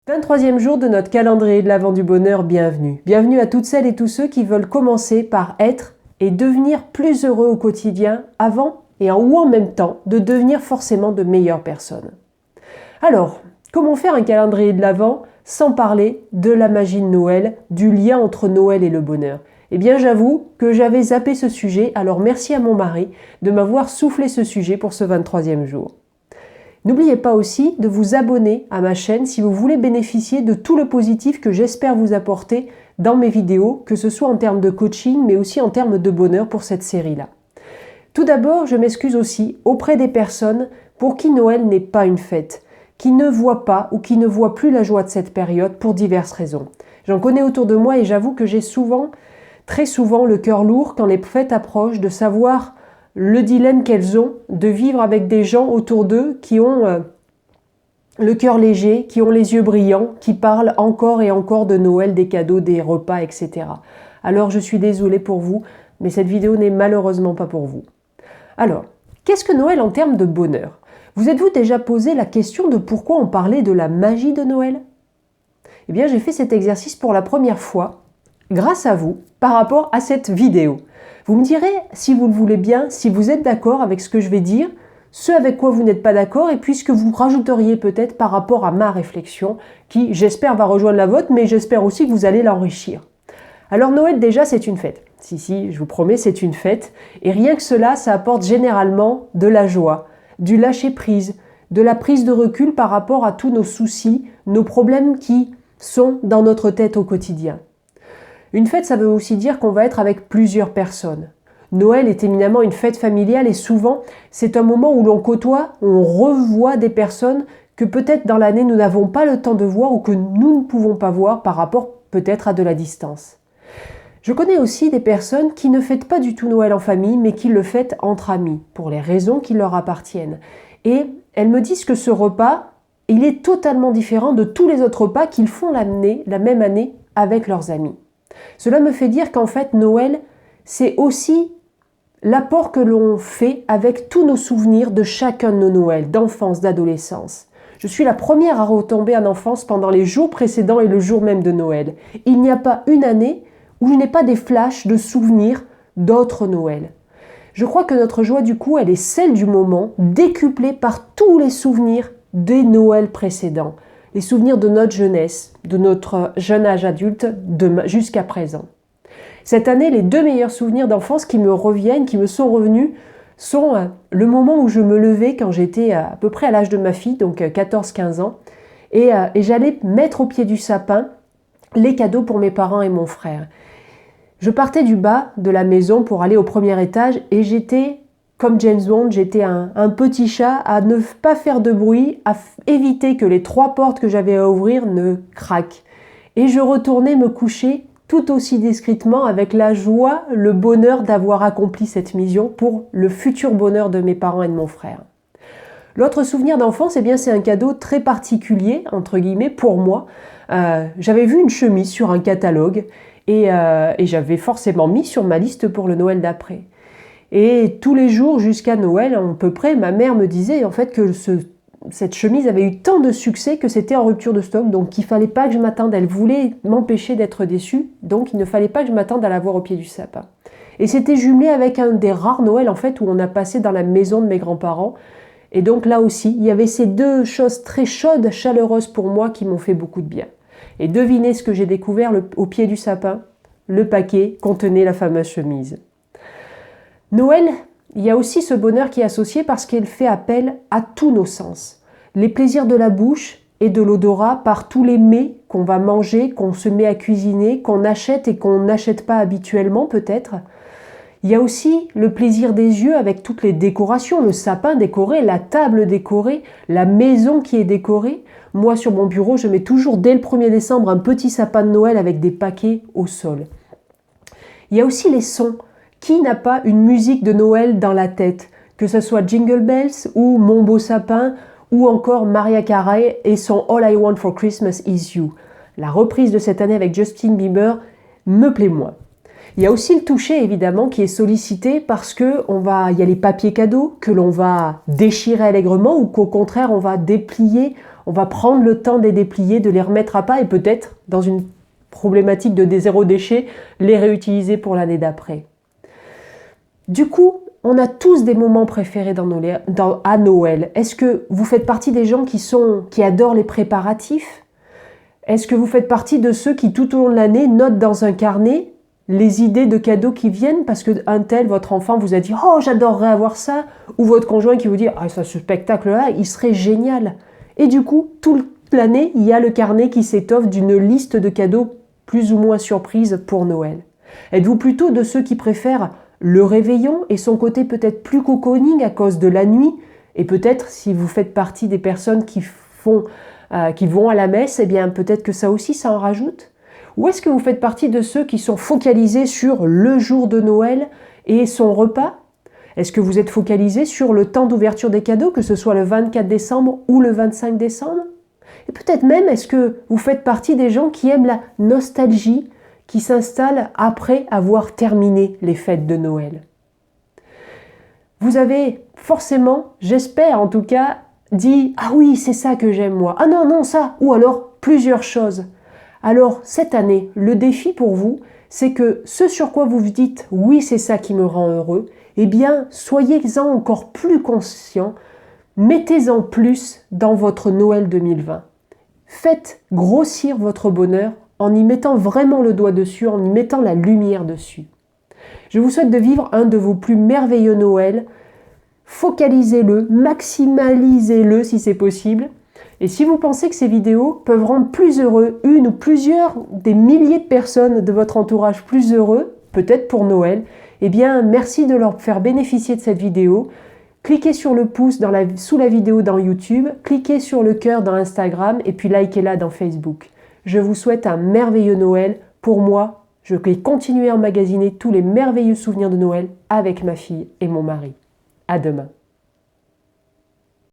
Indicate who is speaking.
Speaker 1: 23e jour de notre calendrier de l'Avent du bonheur, bienvenue. Bienvenue à toutes celles et tous ceux qui veulent commencer par être et devenir plus heureux au quotidien avant ou en même temps de devenir forcément de meilleures personnes. Alors, comment faire un calendrier de l'Avent sans parler de la magie de Noël, du lien entre Noël et le bonheur? Eh bien, j'avoue que j'avais zappé ce sujet, alors merci à mon mari de m'avoir soufflé ce sujet pour ce 23e jour. N'oubliez pas aussi de vous abonner à ma chaîne si vous voulez bénéficier de tout le positif que j'espère vous apporter dans mes vidéos, que ce soit en termes de coaching, mais aussi en termes de bonheur pour cette série-là. Tout d'abord, je m'excuse aussi auprès des personnes pour qui Noël n'est pas une fête, qui ne voient pas ou qui ne voient plus la joie de cette période pour diverses raisons. J'en connais autour de moi et j'avoue que j'ai très souvent le cœur lourd quand les fêtes approchent de savoir le dilemme qu'elles ont de vivre avec des gens autour d'eux qui ont le cœur léger, qui ont les yeux brillants, qui parlent encore et encore de Noël, des cadeaux, des repas, etc. Alors je suis désolée pour vous, mais cette vidéo n'est malheureusement pas pour vous. Alors, qu'est-ce que Noël en termes de bonheur? Vous êtes-vous déjà posé la question de pourquoi on parlait de la magie de Noël? Eh bien, j'ai fait cet exercice pour la première fois, grâce à vous, par rapport à cette vidéo. Vous me direz, si vous le voulez bien, si vous êtes d'accord avec ce que je vais dire, ce avec quoi vous n'êtes pas d'accord, et puis ce que vous rajouteriez peut-être par rapport à ma réflexion, qui, j'espère, va rejoindre la vôtre, mais j'espère aussi que vous allez l'enrichir. Alors Noël, déjà, c'est une fête. Si, je vous promets, c'est une fête. Et rien que cela, ça apporte généralement de la joie, du lâcher-prise, de la prise de recul par rapport à tous nos soucis, nos problèmes qui sont dans notre tête au quotidien. Une fête, ça veut aussi dire qu'on va être avec plusieurs personnes. Noël est éminemment une fête familiale et souvent, c'est un moment où l'on côtoie, on revoit des personnes que peut-être dans l'année nous n'avons pas le temps de voir ou que nous ne pouvons pas voir par rapport peut-être à de la distance. Je connais aussi des personnes qui ne fêtent pas du tout Noël en famille, mais qui le fêtent entre amis, pour les raisons qui leur appartiennent. Et elles me disent que ce repas, il est totalement différent de tous les autres repas qu'ils font la même année avec leurs amis. Cela me fait dire qu'en fait, Noël, c'est aussi l'apport que l'on fait avec tous nos souvenirs de chacun de nos Noëls, d'enfance, d'adolescence. Je suis la première à retomber en enfance pendant les jours précédents et le jour même de Noël. Il n'y a pas une année où je n'ai pas des flashs de souvenirs d'autres Noëls. Je crois que notre joie, du coup, elle est celle du moment, décuplée par tous les souvenirs des Noëls précédents. Les souvenirs de notre jeunesse, de notre jeune âge adulte jusqu'à présent. Cette année, les 2 meilleurs souvenirs d'enfance qui me reviennent, qui me sont revenus, sont le moment où je me levais quand j'étais à peu près à l'âge de ma fille, donc 14-15 ans, et j'allais mettre au pied du sapin les cadeaux pour mes parents et mon frère. Je partais du bas de la maison pour aller au premier étage et j'étais, comme James Bond, j'étais un petit chat à ne pas faire de bruit, à éviter que les 3 portes que j'avais à ouvrir ne craquent. Et je retournais me coucher tout aussi discrètement avec la joie, le bonheur d'avoir accompli cette mission pour le futur bonheur de mes parents et de mon frère. L'autre souvenir d'enfance, eh bien, c'est un cadeau très particulier, entre guillemets, pour moi. J'avais vu une chemise sur un catalogue et j'avais forcément mis sur ma liste pour le Noël d'après. Et tous les jours jusqu'à Noël, à peu près, ma mère me disait en fait que cette chemise avait eu tant de succès que c'était en rupture de stock, donc il ne fallait pas que je m'attende. Elle voulait m'empêcher d'être déçue, donc il ne fallait pas que je m'attende à la voir au pied du sapin. Et c'était jumelé avec un des rares Noëls en fait où on a passé dans la maison de mes grands-parents. Et donc là aussi, il y avait ces 2 choses très chaudes, chaleureuses pour moi qui m'ont fait beaucoup de bien. Et devinez ce que j'ai découvert au pied du sapin? Le paquet contenait la fameuse chemise. Noël, il y a aussi ce bonheur qui est associé parce qu'il fait appel à tous nos sens. Les plaisirs de la bouche et de l'odorat par tous les mets qu'on va manger, qu'on se met à cuisiner, qu'on achète et qu'on n'achète pas habituellement peut-être. Il y a aussi le plaisir des yeux avec toutes les décorations, le sapin décoré, la table décorée, la maison qui est décorée. Moi, sur mon bureau, je mets toujours dès le 1er décembre un petit sapin de Noël avec des paquets au sol. Il y a aussi les sons. Qui n'a pas une musique de Noël dans la tête? Que ce soit Jingle Bells ou Mon beau sapin ou encore Mariah Carey et son All I Want for Christmas is You. La reprise de cette année avec Justin Bieber me plaît moins. Il y a aussi le toucher évidemment qui est sollicité parce que il y a les papiers cadeaux que l'on va déchirer allègrement ou qu'au contraire on va déplier, On va prendre le temps de les déplier, de les remettre à plat et peut-être, dans une problématique de zéro déchet, les réutiliser pour l'année d'après. Du coup, on a tous des moments préférés à Noël. Est-ce que vous faites partie des gens qui adorent les préparatifs? Est-ce que vous faites partie de ceux qui, tout au long de l'année, notent dans un carnet les idées de cadeaux qui viennent parce qu'un tel, votre enfant, vous a dit « Oh, j'adorerais avoir ça » ou votre conjoint qui vous dit « Ah, ce spectacle-là, il serait génial ». Et du coup, toute l'année, il y a le carnet qui s'étoffe d'une liste de cadeaux plus ou moins surprises pour Noël. Êtes-vous plutôt de ceux qui préfèrent le réveillon et son côté peut-être plus cocooning à cause de la nuit? Et peut-être, si vous faites partie des personnes qui vont à la messe, eh bien peut-être que ça aussi, ça en rajoute. Ou est-ce que vous faites partie de ceux qui sont focalisés sur le jour de Noël et son repas? Est-ce que vous êtes focalisé sur le temps d'ouverture des cadeaux, que ce soit le 24 décembre ou le 25 décembre? Et peut-être même, est-ce que vous faites partie des gens qui aiment la nostalgie, qui s'installe après avoir terminé les fêtes de Noël? Vous avez forcément, j'espère en tout cas, dit « Ah oui, c'est ça que j'aime moi. Ah non, non, ça !» Ou alors plusieurs choses. Alors, cette année, le défi pour vous, c'est que ce sur quoi vous vous dites « Oui, c'est ça qui me rend heureux », eh bien, soyez-en encore plus conscient, mettez-en plus dans votre Noël 2020. Faites grossir votre bonheur en y mettant vraiment le doigt dessus, en y mettant la lumière dessus. Je vous souhaite de vivre un de vos plus merveilleux Noëls. Focalisez-le, maximalisez-le si c'est possible. Et si vous pensez que ces vidéos peuvent rendre plus heureux une ou plusieurs des milliers de personnes de votre entourage plus heureux, peut-être pour Noël, eh bien merci de leur faire bénéficier de cette vidéo. Cliquez sur le pouce sous la vidéo dans YouTube, cliquez sur le cœur dans Instagram et puis likez-la dans Facebook. Je vous souhaite un merveilleux Noël. Pour moi, je vais continuer à emmagasiner tous les merveilleux souvenirs de Noël avec ma fille et mon mari. À demain.